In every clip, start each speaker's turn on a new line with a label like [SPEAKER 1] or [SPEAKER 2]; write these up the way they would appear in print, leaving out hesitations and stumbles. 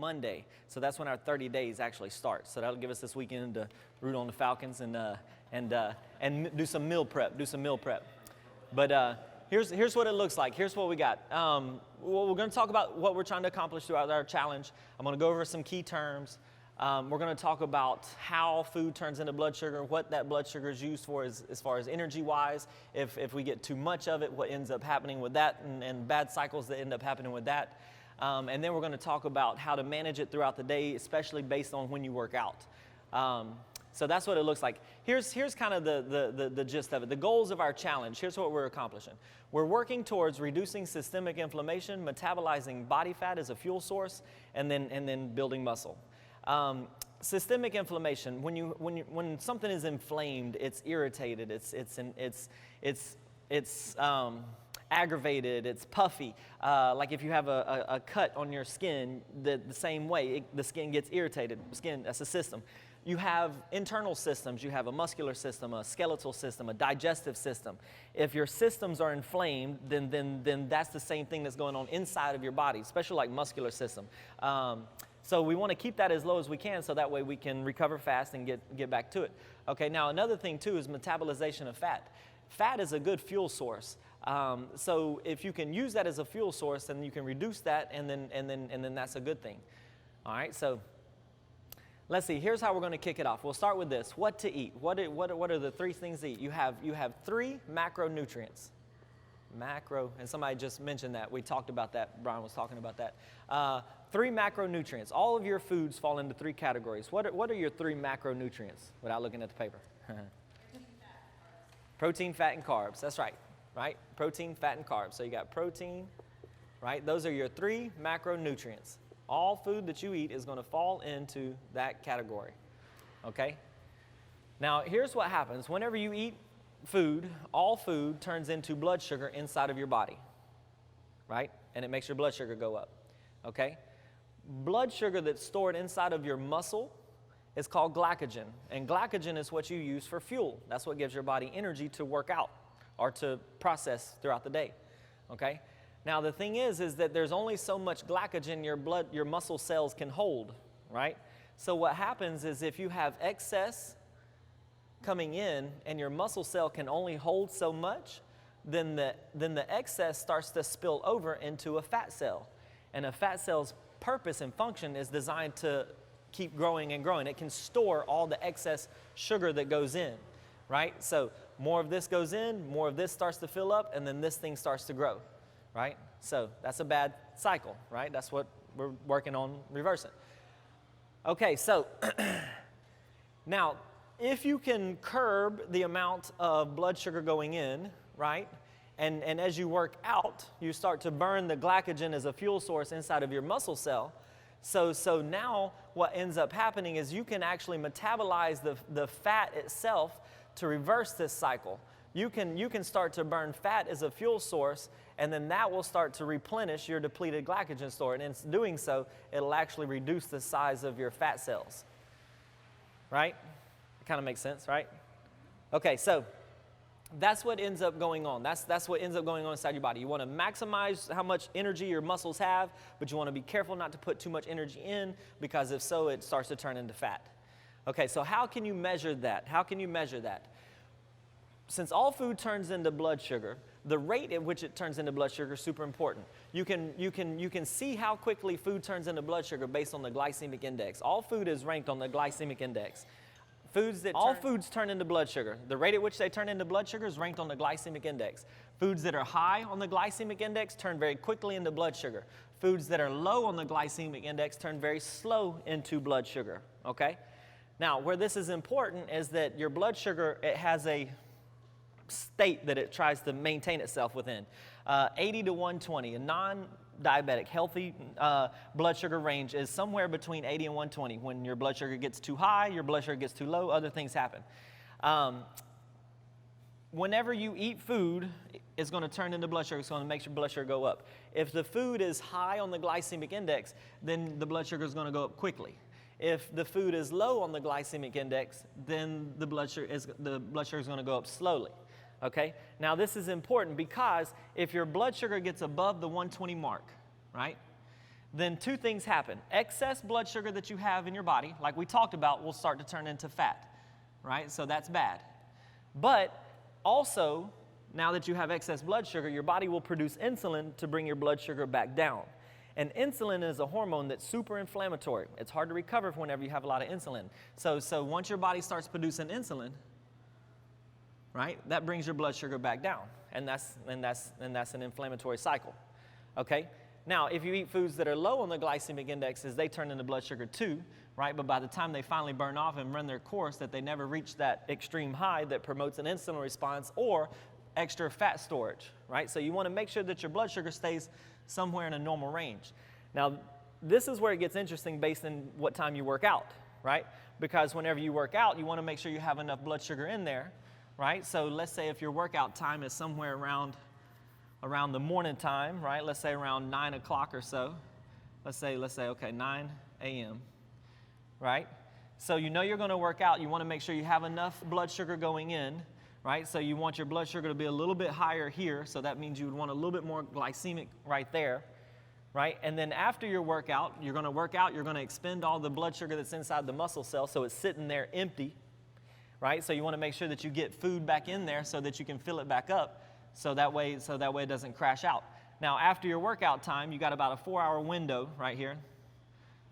[SPEAKER 1] Monday. So that's when our 30 days actually start. So that'll give us this weekend to root on the Falcons and do some meal prep. But here's what it looks like. Here's what we got. Well, we're going to talk about what we're trying to accomplish throughout our challenge. I'm going to go over some key terms. We're going to talk about how food turns into blood sugar, what that blood sugar is used for as far as energy-wise. If we get too much of it, what ends up happening with that, and bad cycles that end up happening with that. And then we're going to talk about how to manage it throughout the day, especially based on when you work out. So that's what it looks like. Here's kind of the gist of it. The goals of our challenge, here's what we're accomplishing. We're working towards reducing systemic inflammation, metabolizing body fat as a fuel source, and then building muscle. Systemic inflammation, when something is inflamed, it's irritated, it's aggravated, it's puffy. Like if you have a cut on your skin, the same way, the skin gets irritated. Skin, that's a system. You have internal systems. You have a muscular system, a skeletal system, a digestive system. If your systems are inflamed, then that's the same thing that's going on inside of your body, especially like muscular system. So we want to keep that as low as we can so that way we can recover fast and get back to it. Okay, now another thing too is metabolization of fat. Fat is a good fuel source. So if you can use that as a fuel source, then you can reduce that, and then that's a good thing. All right, so let's see. Here's how we're going to kick it off. We'll start with this: what to eat. What are the three things to eat? You have 3 macronutrients. Macro, and somebody just mentioned that. We talked about that. Brian was talking about that. 3 macronutrients. All of your foods fall into 3 categories. What are your 3 macronutrients? Without looking at the paper. Protein, fat, and carbs. That's right. Right? Protein, fat, and carbs. So you got protein, right? Those are your 3 macronutrients. All food that you eat is going to fall into that category. Okay? Now, here's what happens. Whenever you eat food, all food turns into blood sugar inside of your body. Right? And it makes your blood sugar go up. Okay? Blood sugar that's stored inside of your muscle is called glycogen. And glycogen is what you use for fuel. That's what gives your body energy to work out or to process throughout the day. Okay? Now the thing is that there's only so much glycogen your muscle cells can hold, right? So what happens is if you have excess coming in and your muscle cell can only hold so much, then the excess starts to spill over into a fat cell. And a fat cell's purpose and function is designed to keep growing and growing. It can store all the excess sugar that goes in, right? So more of this goes in, more of this starts to fill up, and then this thing starts to grow, right? So that's a bad cycle, right? That's what we're working on reversing. Okay, so now if you can curb the amount of blood sugar going in, right? And as you work out, you start to burn the glycogen as a fuel source inside of your muscle cell. So now what ends up happening is you can actually metabolize the fat itself to reverse this cycle. You can start to burn fat as a fuel source, and then that will start to replenish your depleted glycogen store. And in doing so, it'll actually reduce the size of your fat cells. Right? It kind of makes sense, right? Okay, so that's what ends up going on. That's what ends up going on inside your body. You want to maximize how much energy your muscles have, but you want to be careful not to put too much energy in, because if so, it starts to turn into fat. Okay, so how can you measure that? How can you measure that? Since all food turns into blood sugar, the rate at which it turns into blood sugar is super important. You can see how quickly food turns into blood sugar based on the glycemic index. All food is ranked on the glycemic index. All foods turn into blood sugar. The rate at which they turn into blood sugar is ranked on the glycemic index. Foods that are high on the glycemic index turn very quickly into blood sugar. Foods that are low on the glycemic index turn very slow into blood sugar. Okay? Now, where this is important is that your blood sugar, it has a state that it tries to maintain itself within. 80 to 120, a non-diabetic, healthy blood sugar range is somewhere between 80 and 120. When your blood sugar gets too high, your blood sugar gets too low, other things happen. Whenever you eat food, it's going to turn into blood sugar. It's going to make your blood sugar go up. If the food is high on the glycemic index, then the blood sugar is going to go up quickly. If the food is low on the glycemic index, then the blood sugar is going to go up slowly. Okay? Now this is important because if your blood sugar gets above the 120 mark, right? then two things happen. Excess blood sugar that you have in your body, like we talked about, will start to turn into fat, right? So that's bad. But also, now that you have excess blood sugar, your body will produce insulin to bring your blood sugar back down. And insulin is a hormone that's super inflammatory. It's hard to recover whenever you have a lot of insulin. So once your body starts producing insulin, right, that brings your blood sugar back down. And that's an inflammatory cycle. Okay? Now, if you eat foods that are low on the glycemic indexes, they turn into blood sugar too, right? But by the time they finally burn off and run their course, that they never reach that extreme high that promotes an insulin response or extra fat storage, right? So you want to make sure that your blood sugar stays somewhere in a normal range. Now, this is where it gets interesting based on what time you work out, right? Because whenever you work out, you want to make sure you have enough blood sugar in there, right? So let's say if your workout time is somewhere around the morning time, right? Let's say around 9 o'clock or so. Let's say, okay, 9 a.m., right? So you know you're going to work out. You want to make sure you have enough blood sugar going in, right? So you want your blood sugar to be a little bit higher here. So that means you would want a little bit more glycemic right there, right? And then after your workout, you're going to work out. You're going to expend all the blood sugar that's inside the muscle cell. So it's sitting there empty, right? So you want to make sure that you get food back in there so that you can fill it back up. So that way it doesn't crash out. Now, after your workout time, you got about a 4-hour window right here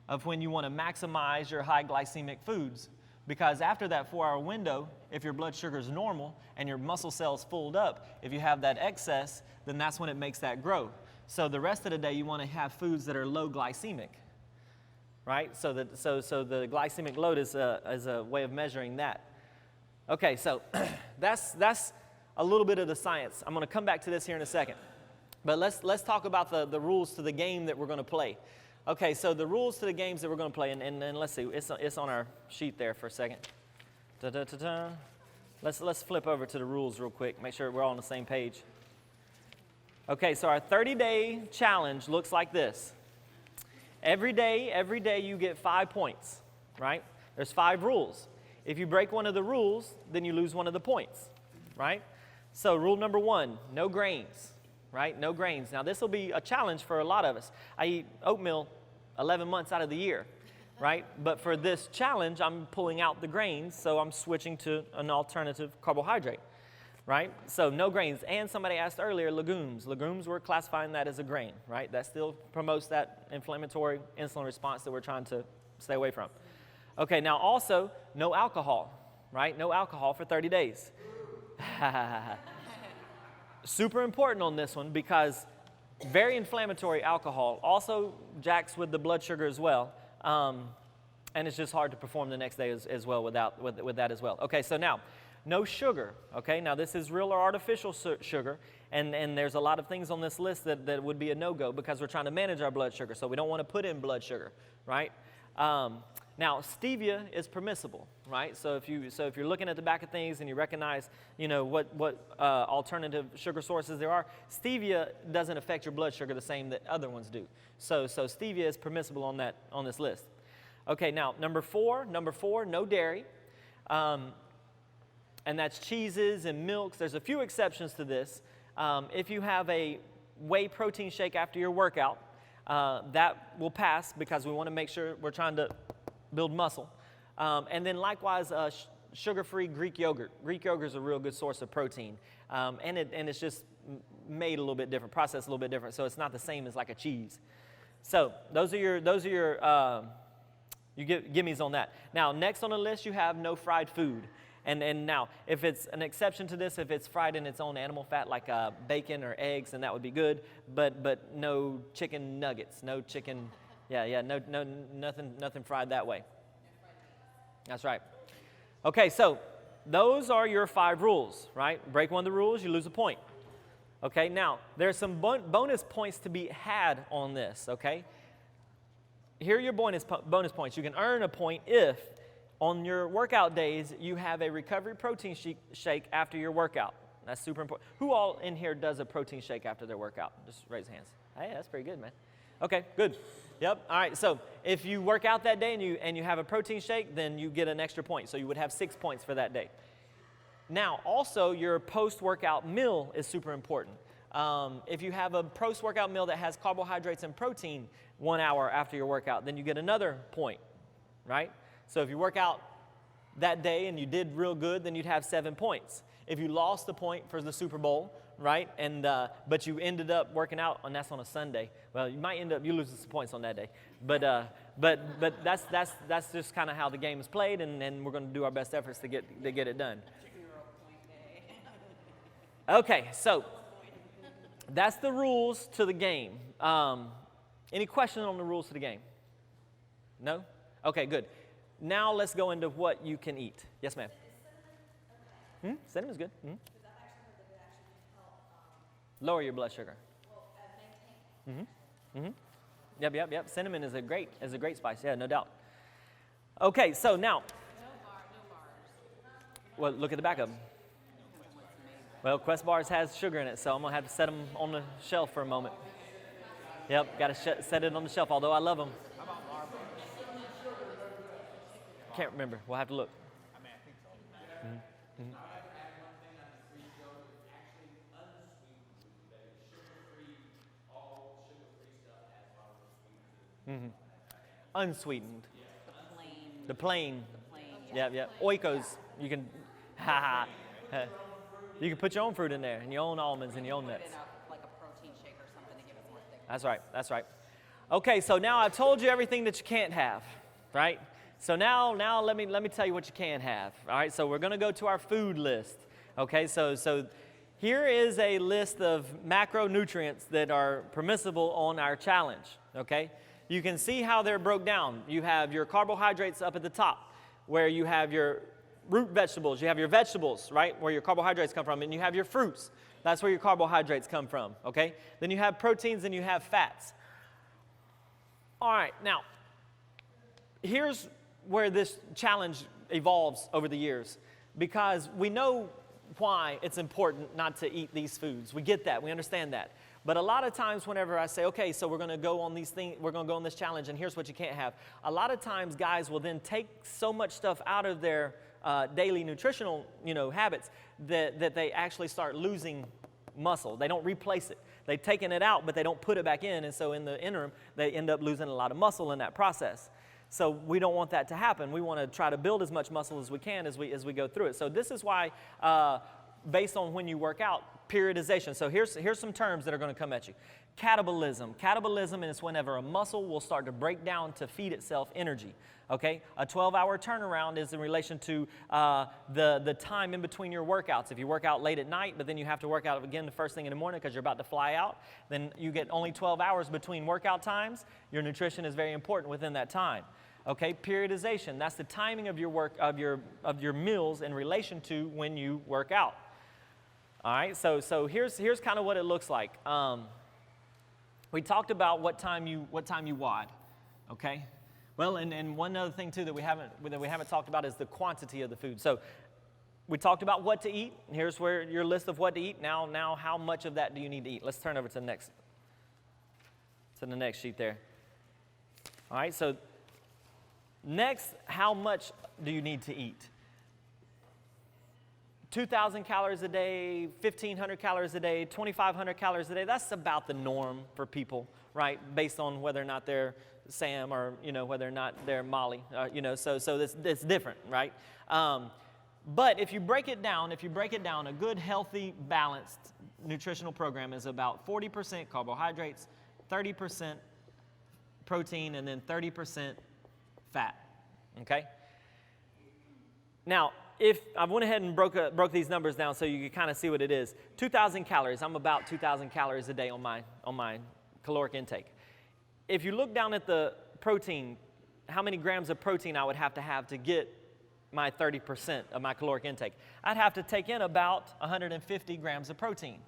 [SPEAKER 1] of when you want to maximize your high glycemic foods. Because after that 4-hour window, if your blood sugar is normal and your muscle cells filled up, if you have that excess, then that's when it makes that grow. So the rest of the day, you want to have foods that are low glycemic, right? So the glycemic load is a way of measuring that. Okay, so that's a little bit of the science. I'm going to come back to this here in a second. But let's talk about the rules to the game that we're going to play. Okay, so the rules to the games that we're going to play, and let's see, it's on our sheet there for a second. Da-da-da-da. Let's flip over to the rules real quick, make sure we're all on the same page. Okay, so our 30-day challenge looks like this. Every day you get 5 points, right? There's 5 rules. If you break one of the rules, then you lose one of the points, right? So rule number 1, no grains, right? No grains. Now this will be a challenge for a lot of us. I eat oatmeal 11 months out of the year, right? But for this challenge, I'm pulling out the grains, so I'm switching to an alternative carbohydrate, right? So no grains. And somebody asked earlier, legumes. Legumes, we're classifying that as a grain, right? That still promotes that inflammatory insulin response that we're trying to stay away from. Okay, now also, no alcohol, right? No alcohol for 30 days. Super important on this one because very inflammatory alcohol also jacks with the blood sugar as well, and it's just hard to perform the next day as well with that as well. Okay, so now no sugar. Okay, now this is real or artificial sugar, and there's a lot of things on this list that would be a no-go because we're trying to manage our blood sugar, so we don't want to put in blood sugar, right? Now, stevia is permissible, right? So if you're looking at the back of things and you recognize, what alternative sugar sources there are, stevia doesn't affect your blood sugar the same that other ones do. So stevia is permissible on this list. Okay, now number four, no dairy, and that's cheeses and milks. There's a few exceptions to this. If you have a whey protein shake after your workout, that will pass because we want to make sure we're trying to build muscle. And then likewise, sugar-free Greek yogurt. Greek yogurt is a real good source of protein. And it's just made a little bit different, processed a little bit different, so it's not the same as like a cheese. So those are your gimmies on that. Now, next on the list, you have no fried food. And now, if it's an exception to this, if it's fried in its own animal fat, like bacon or eggs, then that would be good. But no chicken nuggets, no chicken, nothing fried that way. That's right. Okay, so those are your 5 rules, right? Break one of the rules, you lose a point. Okay, now there's some bonus points to be had on this. Okay, here are your bonus points. You can earn a point if on your workout days, you have a recovery protein shake after your workout. That's super important. Who all in here does a protein shake after their workout? Just raise hands. Hey, that's pretty good, man. Okay, good. Yep. All right. So if you work out that day and you have a protein shake, then you get an extra point. So you would have 6 points for that day. Now, also your post-workout meal is super important. If you have a post-workout meal that has carbohydrates and protein, 1 hour after your workout, then you get another point, right? So if you work out that day and you did real good, then you'd have 7 points. If you lost the point for the Super Bowl, right, and but you ended up working out, and that's on a Sunday, well, you might end up you losing some points on that day. But that's just kind of how the game is played, and we're going to do our best efforts to get it done. Okay, so that's the rules to the game. Any questions on the rules to the game? No? Okay, good. Now let's go into what you can eat. Yes, ma'am. Cinnamon is good. Lower your blood sugar. Yep. Cinnamon is a great spice. Yeah, no doubt. Okay, so now. No bars. Well, look at the back of them. Well, Quest bars has sugar in it, so I'm gonna have to set them on the shelf for a moment. Yep, got to set it on the shelf. Although I love them. How about can't remember. We'll have to look.
[SPEAKER 2] I mean, I think so.
[SPEAKER 1] Unsweetened. The
[SPEAKER 3] The plain.
[SPEAKER 1] plain.
[SPEAKER 3] Yeah.
[SPEAKER 1] Yeah. Oikos. You can, you can put your own fruit in there, and your own almonds and your own nuts.
[SPEAKER 3] Like a protein shake or something to give us more thick.
[SPEAKER 1] That's right. Okay, so now I've told you everything that you can't have, right? So now let me tell you what you can have. All right, so we're going to go to our food list. Okay, so here is a list of macronutrients that are permissible on our challenge. Okay, you can see how they're broke down. You have your carbohydrates up at the top, where you have your root vegetables. You have your vegetables, right, where your carbohydrates come from, and you have your fruits. That's where your carbohydrates come from. Okay, then you have proteins and you have fats. All right, now here's where this challenge evolves over the years, because we know why it's important not to eat these foods. We get that. We understand that. But a lot of times whenever I say, okay, so we're going to go on these things, we're going to go on this challenge, and here's what you can't have, a lot of times guys will then take so much stuff out of their daily nutritional, habits that they actually start losing muscle. They don't replace it. They've taken it out, but they don't put it back in, and so in the interim, they end up losing a lot of muscle in that process. So we don't want that to happen. We want to try to build as much muscle as we can as we go through it. So this is why, based on when you work out, periodization. So here's some terms that are going to come at you. Catabolism. Catabolism is whenever a muscle will start to break down to feed itself energy. Okay, a 12-hour turnaround is in relation to the time in between your workouts. If you work out late at night, but then you have to work out again the first thing in the morning because you're about to fly out, then you get only 12 hours between workout times. Your nutrition is very important within that time. Okay, periodization. That's the timing of your meals in relation to when you work out. All right, so here's kind of what it looks like. We talked about what time you WOD. Okay. Well, and one other thing too that we haven't talked about is the quantity of the food. So we talked about what to eat. Here's where your list of what to eat. Now how much of that do you need to eat? Let's turn over to the next sheet there. All right, so next, how much do you need to eat? 2,000 calories a day, 1,500 calories a day, 2,500 calories a day. That's about the norm for people, right? Based on whether or not they're Sam or, whether or not they're Molly, so it's different, right? But if you break it down, a good, healthy, balanced nutritional program is about 40% carbohydrates, 30% protein, and then 30% fat, okay? Now, if I went ahead and broke these numbers down so you could kind of see what it is. 2,000 calories, I'm about 2,000 calories a day on my caloric intake. If you look down at the protein, how many grams of protein I would have to get my 30% of my caloric intake? I'd have to take in about 150 grams of protein,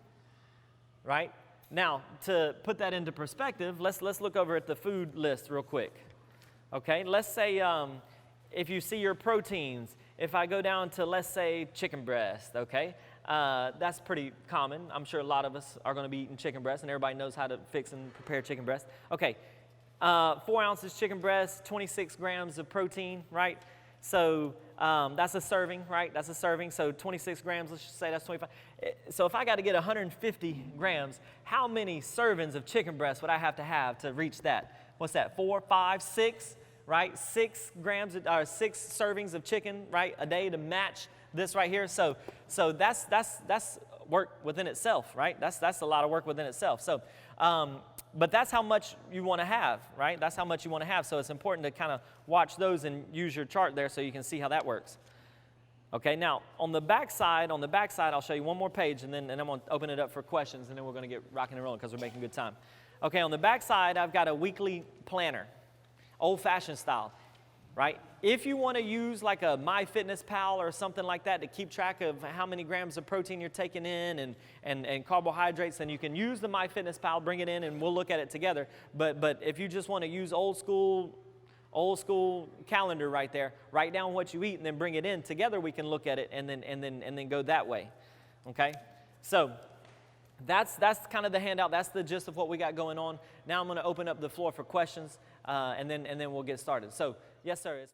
[SPEAKER 1] right? Now, to put that into perspective, let's look over at the food list real quick. Okay, let's say if you see your proteins, if I go down to, let's say, chicken breast, okay? That's pretty common. I'm sure a lot of us are going to be eating chicken breast, and everybody knows how to fix and prepare chicken breast. Okay, 4 ounces chicken breast, 26 grams of protein, right? So that's a serving, right? That's a serving. So 26 grams, let's just say that's 25. So if I got to get 150 grams, how many servings of chicken breast would I have to reach that? what's that, 4, 5, 6, right? 6 grams, or 6 servings of chicken, right, a day to match this right here. So that's work within itself, right? That's a lot of work within itself. So, but that's how much you want to have, right? That's how much you want to have. So it's important to kind of watch those and use your chart there so you can see how that works. Okay, now on the back side, I'll show you one more page, and then I'm going to open it up for questions, and then we're going to get rocking and rolling because we're making good time. Okay, on the back side, I've got a weekly planner, old-fashioned style, right? If you want to use like a MyFitnessPal or something like that to keep track of how many grams of protein you're taking in and carbohydrates, then you can use the MyFitnessPal, bring it in, and we'll look at it together. But if you just want to use old school calendar right there, write down what you eat and then bring it in. Together we can look at it and then go that way. Okay? So that's kind of the handout. That's the gist of what we got going on. Now I'm going to open up the floor for questions, and then we'll get started. So yes, sir.